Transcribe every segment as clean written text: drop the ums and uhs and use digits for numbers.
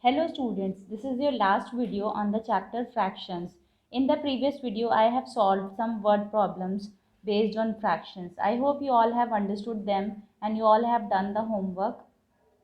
Hello students, this is your last video on the chapter fractions. In the previous video, I have solved some word problems based on fractions. I hope you all have understood them and you all have done the homework.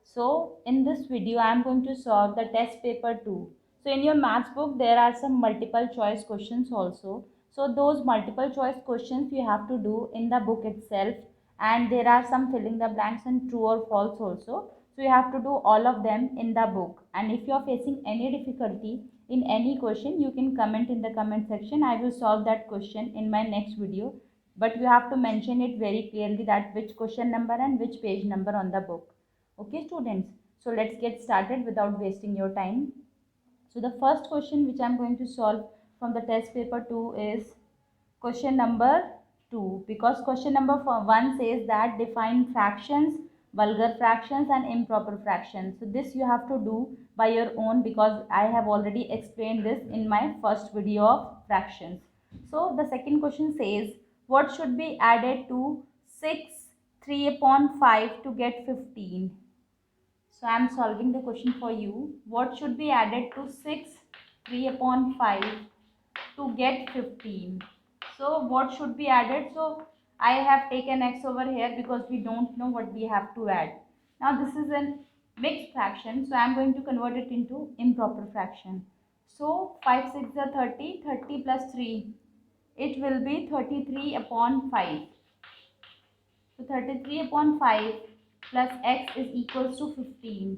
So in this video, I am going to solve the test paper 2. So in your maths book, there are some multiple choice questions also. So those multiple choice questions you have to do in the book itself, and there are some filling the blanks and true or false also. So you have to do all of them in the book. And if you are facing any difficulty in any question, you can comment in the comment section. I will solve that question in my next video. But you have to mention it very clearly that which question number and which page number on the book. Okay students, so let's get started without wasting your time. So the first question which I'm going to solve from the test paper 2 is question number 2, because question number 1 says that define fractions, vulgar fractions and improper fractions. So this you have to do by your own, because I have already explained this in my first video of fractions. So the second question says what should be added to 6 3 upon 5 to get 15. So I am solving the question for you. What should be added to 6 3 upon 5 to get 15? So what should be added? So I have taken x over here because we don't know what we have to add. Now this is a mixed fraction, so I am going to convert it into improper fraction. So 5 6 are 30, 30 plus 3. It will be 33 upon 5. So 33 upon 5 plus x is equals to 15.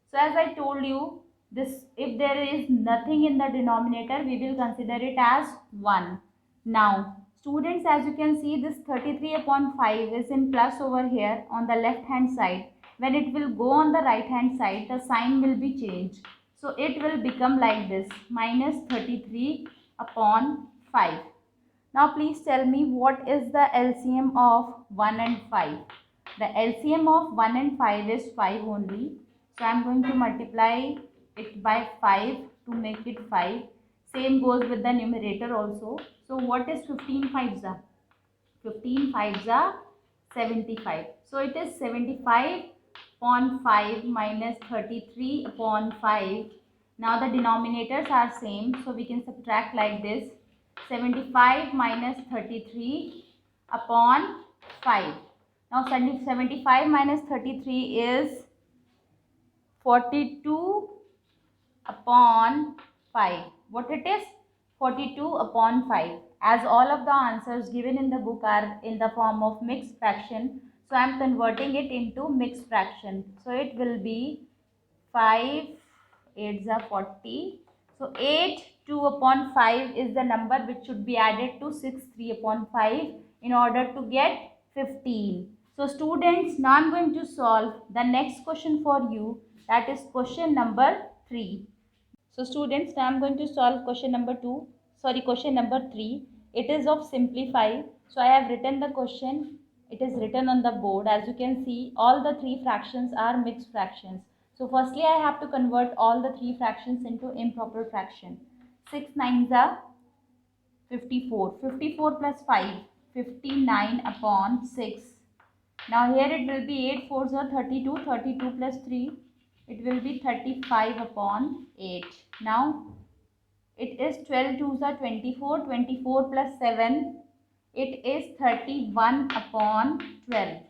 So as I told you, this if there is nothing in the denominator, we will consider it as 1. Now, students, as you can see, this 33 upon 5 is in plus over here on the left hand side. When it will go on the right hand side, the sign will be changed. So it will become like this, minus 33 upon 5. Now please tell me what is the LCM of 1 and 5. The LCM of 1 and 5 is 5 only. So I am going to multiply it by 5 to make it 5. Same goes with the numerator also. So what is 15 5s are? 15 5s are 75. So it is 75 upon 5 minus 33 upon 5. Now the denominators are same, so we can subtract like this. 75 minus 33 upon 5. Now 75 minus 33 is 42 upon 5. What it is? 42 upon 5. As all of the answers given in the book are in the form of mixed fraction, so I am converting it into mixed fraction. So it will be 5 8s are 40. So 8 2 upon 5 is the number which should be added to 6 3 upon 5 in order to get 15. So students, now I am going to solve the next question for you, that is question number 3. So students, now I am going to solve question number 2. Sorry, question number 3. It is of simplify. So I have written the question. It is written on the board. As you can see, all the three fractions are mixed fractions. So firstly, I have to convert all the three fractions into improper fraction. 6 9s are 54. 54 plus 5, 59 upon 6. Now here it will be 8 4s are 32. 32 plus 3, it will be 35 upon 8. Now it is 12 2s are 24. 24 plus 7, it is 31 upon 12.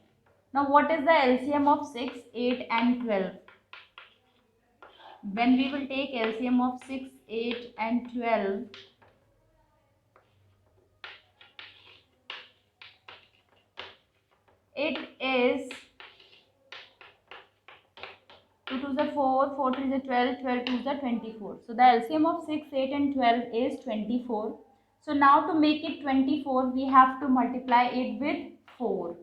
Now what is the LCM of 6, 8 and 12? When we will take LCM of 6, 8 and 12, it is 2 2s are 4, 4 3s are 12, 12 2s are 24. So the LCM of 6, 8 and 12 is 24. So now to make it 24, we have to multiply it with 4.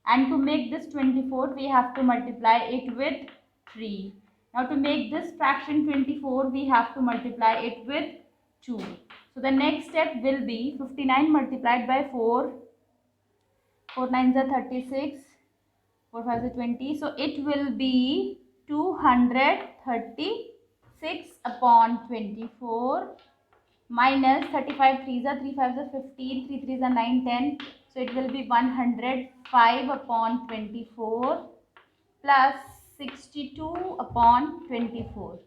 And to make this 24, we have to multiply it with 3. Now to make this fraction 24, we have to multiply it with 2. So the next step will be 59 multiplied by 4. 4 9s are 36. 4 5s are 20. So it will be 236 upon 24 minus 35 3s are 3 5s are 15. 3 3s are 9 10. So it will be 105 upon 24 plus 62 upon 24.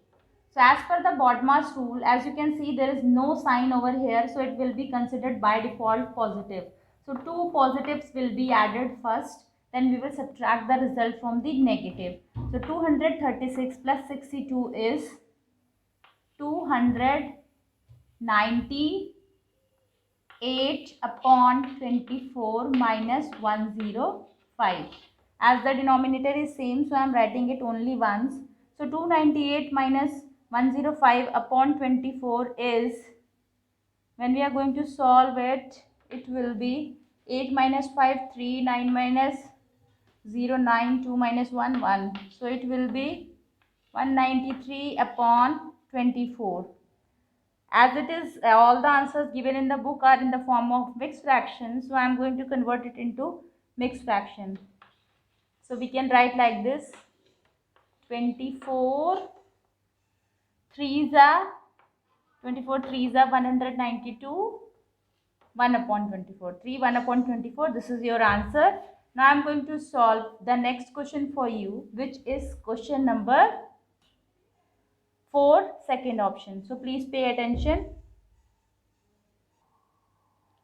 So as per the BODMAS rule, as you can see, there is no sign over here, so it will be considered by default positive. So two positives will be added first, then we will subtract the result from the negative. So 236 plus 62 is 298 upon 24 minus 105. As the denominator is same, so I am writing it only once. So 298 minus 105 upon 24 is, when we are going to solve it, it will be 8 minus 5, 3, 9 minus 0, 9, 2 minus 1, 1. So it will be 193 upon 24. As it is, all the answers given in the book are in the form of mixed fractions, so I am going to convert it into mixed fraction. So we can write like this: 24 3s are 192, 1 upon 24, 3 1 upon 24. This is your answer. Now I am going to solve the next question for you, which is question number 4, second option. So please pay attention.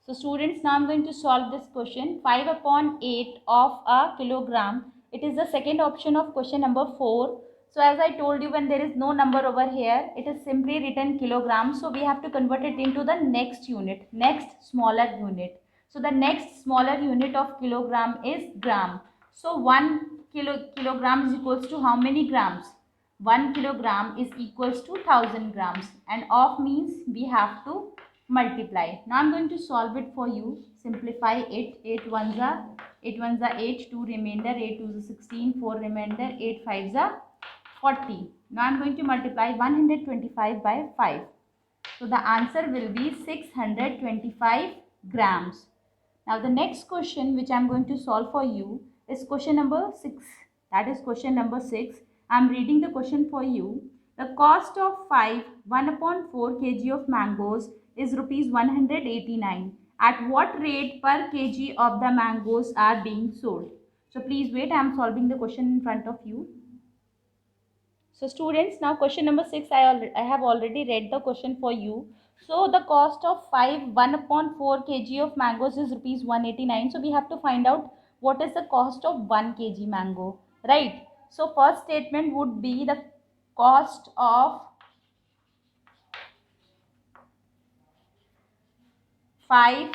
So students, now I am going to solve this question. 5 upon 8 of a kilogram. It is the second option of question number 4. So as I told you, when there is no number over here, it is simply written kilogram. So we have to convert it into the next unit, next smaller unit. So the next smaller unit of kilogram is gram. So 1 kilogram is equals to how many grams? 1 kilogram is equals to 1000 grams, and of means we have to multiply. Now I am going to solve it for you. Simplify it. 8 ones are 8, 2 remainder, 8 2s are 16, 4 remainder, 8 5s are 40. Now I am going to multiply 125 by 5. So the answer will be 625 grams. Now the next question which I am going to solve for you is question number 6. That is question number 6. I am reading the question for you. The cost of 1 upon 4 kg of mangoes is rupees 189. At what rate per kg of the mangoes are being sold? So please wait, I am solving the question in front of you. So students, now question number 6, I have already read the question for you. So the cost of 1 upon 4 kg of mangoes is rupees 189. So we have to find out what is the cost of 1 kg mango, right? So first statement would be the cost of 1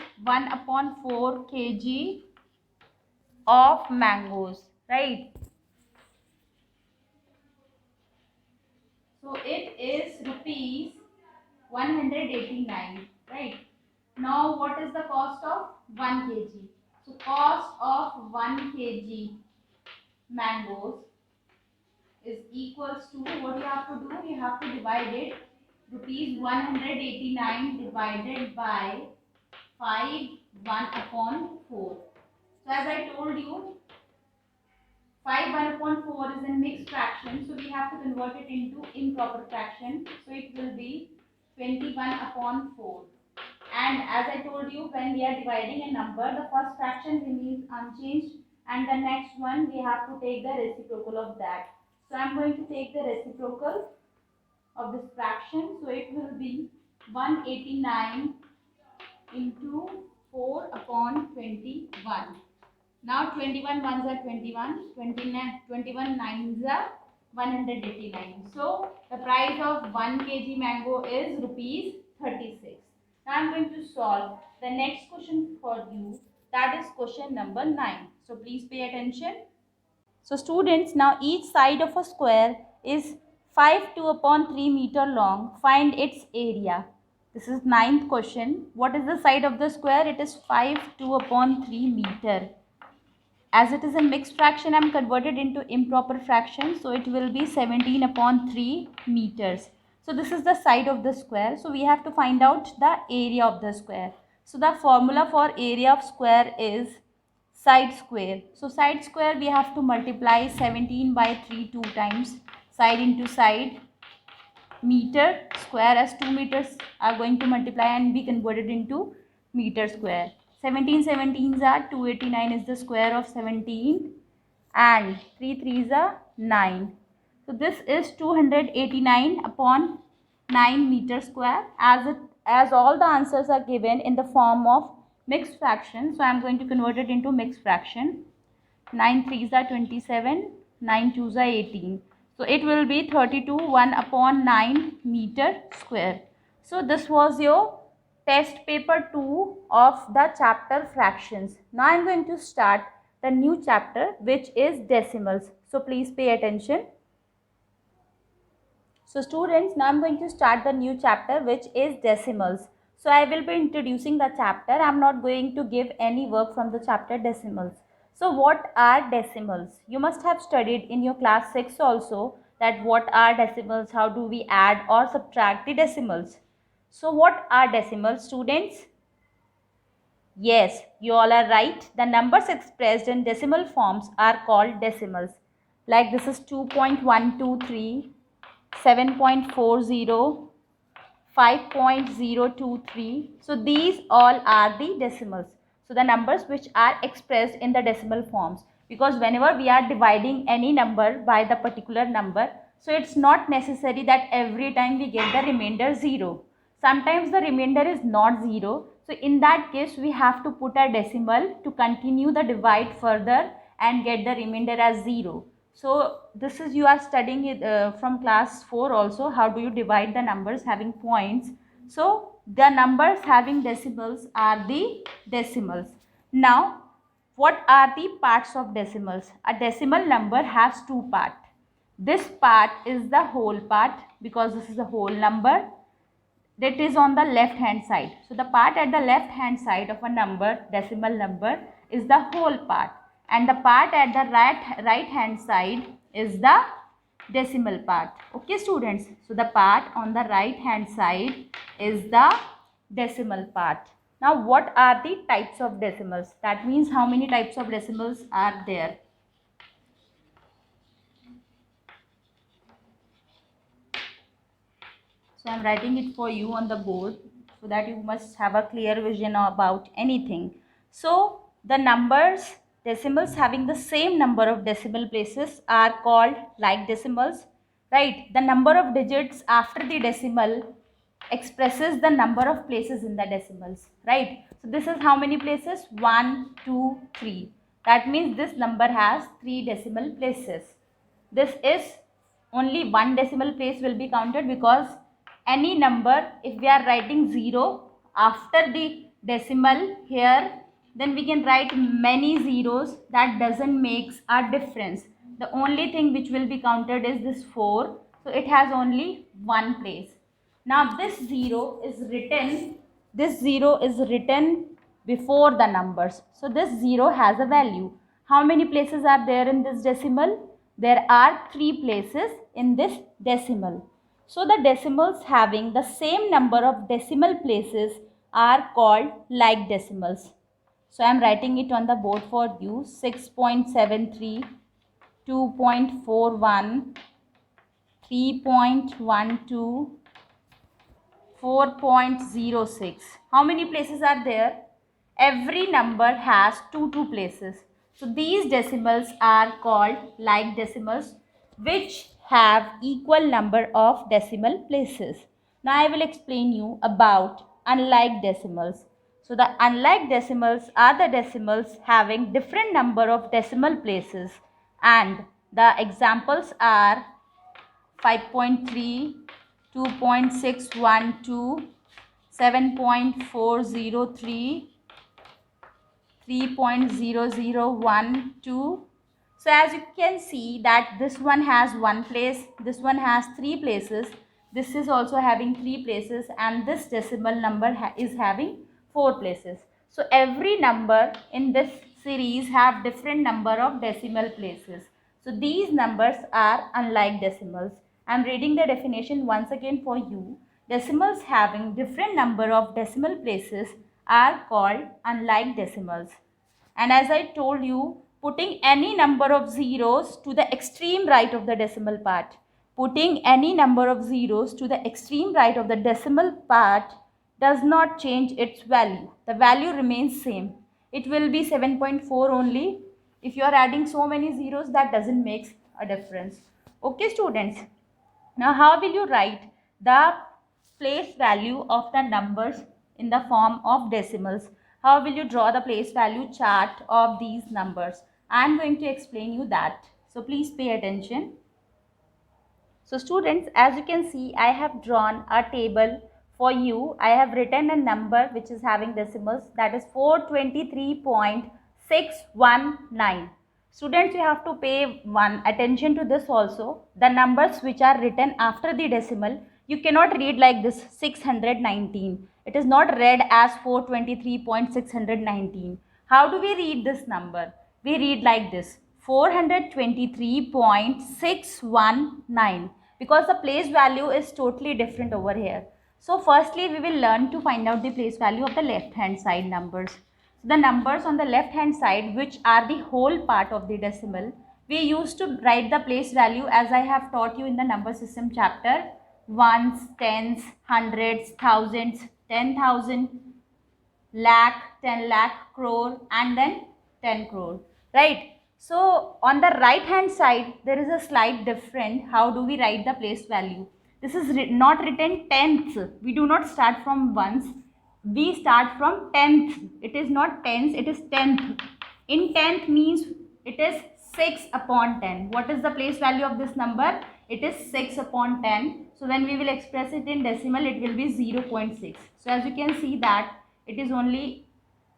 upon 4 kg of mangoes, right? So it is rupees 189, right? Now what is the cost of 1 kg? So cost of 1 kg mangoes is equals to, what you have to do? You have to divide it, rupees 189 divided by 1 upon 4. So as I told you, 1 upon 4 is a mixed fraction, so we have to convert it into improper fraction. So it will be 21 upon 4. And as I told you, when we are dividing a number, the first fraction remains unchanged, and the next one we have to take the reciprocal of that. So I am going to take the reciprocal of this fraction. So it will be 189 into 4 upon 21. Now 21 ones are 21, 21 nines are 189. So the price of 1 kg mango is rupees 36. Now I am going to solve the next question for you. That is question number 9. So please pay attention. So students, now each side of a square is 5 2 upon 3 meter long. Find its area. This is ninth question. What is the side of the square? It is 5 2 upon 3 meter. As it is a mixed fraction, I am converted into improper fraction. So it will be 17 upon 3 meters. So this is the side of the square. So we have to find out the area of the square. So the formula for area of square is side square. So side square, we have to multiply 17 by 3 2 times. Side into side. Meter square, as 2 meters are going to multiply and be converted into meter square. 17 17s are 289 is the square of 17, and 3 3s are 9. So this is 289 upon 9 meter square. As all the answers are given in the form of mixed fraction, so I am going to convert it into mixed fraction. 9 threes are 27, 9 twos are 18. So it will be 32 1 upon 9 meter square. So this was your test paper 2 of the chapter fractions. Now I am going to start the new chapter, which is decimals. So please pay attention. So students, now I am going to start the new chapter, which is decimals. So I will be introducing the chapter. I am not going to give any work from the chapter decimals. So what are decimals? You must have studied in your class 6 also that what are decimals, how do we add or subtract the decimals. So what are decimals, students? Yes, you all are right. The numbers expressed in decimal forms are called decimals. Like this is 2.123, 7.40, 5.023. So these all are the decimals. So the numbers which are expressed in the decimal forms. Because whenever we are dividing any number by the particular number, so it's not necessary that every time we get the remainder 0. Sometimes the remainder is not 0. So in that case, we have to put a decimal to continue the divide further and get the remainder as 0. So this is, you are studying it from class 4 also, how do you divide the numbers having points. So the numbers having decimals are the decimals. Now what are the parts of decimals? A decimal number has two parts. This part is the whole part because this is a whole number that is on the left hand side. So the part at the left hand side of a number, decimal number, is the whole part, and the part at the right hand side is the decimal part. Okay students, so the part on the right hand side is the decimal part. Now what are the types of decimals? That means how many types of decimals are there? So I am writing it for you on the board so that you must have a clear vision about anything. So the numbers, decimals having the same number of decimal places are called like decimals, right? The number of digits after the decimal expresses the number of places in the decimals, right? So this is how many places? 1, 2, 3. That means this number has 3 decimal places. This is only one decimal place will be counted because any number, if we are writing 0 after the decimal here, then we can write many zeros. That doesn't make a difference. The only thing which will be counted is this 4. So it has only one place. Now this 0 is written, before the numbers. So this 0 has a value. How many places are there in this decimal? There are 3 places in this decimal. So the decimals having the same number of decimal places are called like decimals. So I am writing it on the board for you. 6.73, 2.41, 3.12, 4.06. How many places are there? Every number has two places. So these decimals are called like decimals, which have equal number of decimal places. Now I will explain you about unlike decimals. So the unlike decimals are the decimals having different number of decimal places, and the examples are 5.3, 2.612, 7.403, 3.0012. So as you can see that this one has one place, this one has 3 places, this is also having 3 places, and this decimal number is having 4 places. So every number in this series have different number of decimal places. So these numbers are unlike decimals. I am reading the definition once again for you. Decimals having different number of decimal places are called unlike decimals. And as I told you, putting any number of zeros to the extreme right of the decimal part, putting any number of zeros to the extreme right of the decimal part does not change its value. The value remains same. It will be 7.4 only. If you are adding so many zeros, that doesn't make a difference. Okay students, now how will you write the place value of the numbers in the form of decimals? How will you draw the place value chart of these numbers? I am going to explain you that. So please pay attention. So students, as you can see, I have drawn a table for you. I have written a number which is having decimals, that is 423.619. Students, you have to pay attention to this also. The numbers which are written after the decimal, you cannot read like this 619. It is not read as 423.619. How do we read this number? We read like this 423.619, because the place value is totally different over here. So firstly we will learn to find out the place value of the left hand side numbers. So the numbers on the left hand side, which are the whole part of the decimal, we used to write the place value as I have taught you in the number system chapter: ones, tens, hundreds, thousands, 10,000, lakh, 10 lakh, crore, and then 10 crore, right? So on the right hand side there is a slight different. How do we write the place value? This is not written tenths. We do not start from ones, we start from tenth. It is not tens, it is tenth. In tenth means it is 6 upon 10. What is the place value of this number? It is 6 upon 10. So when we will express it in decimal, it will be 0.6. So as you can see that it is only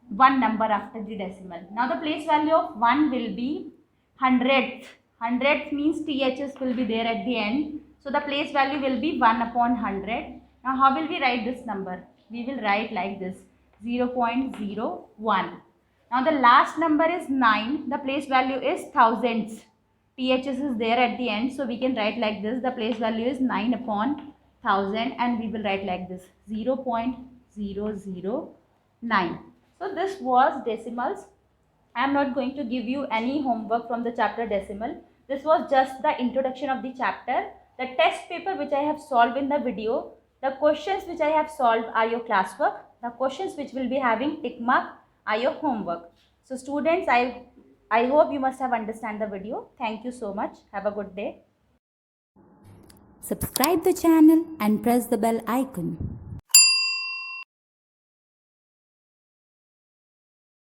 one number after the decimal. Now the place value of 1 will be hundredth. Hundredth means THS will be there at the end. So the place value will be 1 upon 100. Now how will we write this number? We will write like this 0.01. Now the last number is 9. The place value is thousands. THS is there at the end. So we can write like this. The place value is 9 upon 1000, and we will write like this 0.009. So this was decimals. I am not going to give you any homework from the chapter decimal. This was just the introduction of the chapter. The test paper which I have solved in the video, the questions which I have solved are your classwork. The questions which will be having tick mark are your homework. So students, I hope you must have understand the video. Thank you so much. Have a good day. Subscribe the channel and press the bell icon.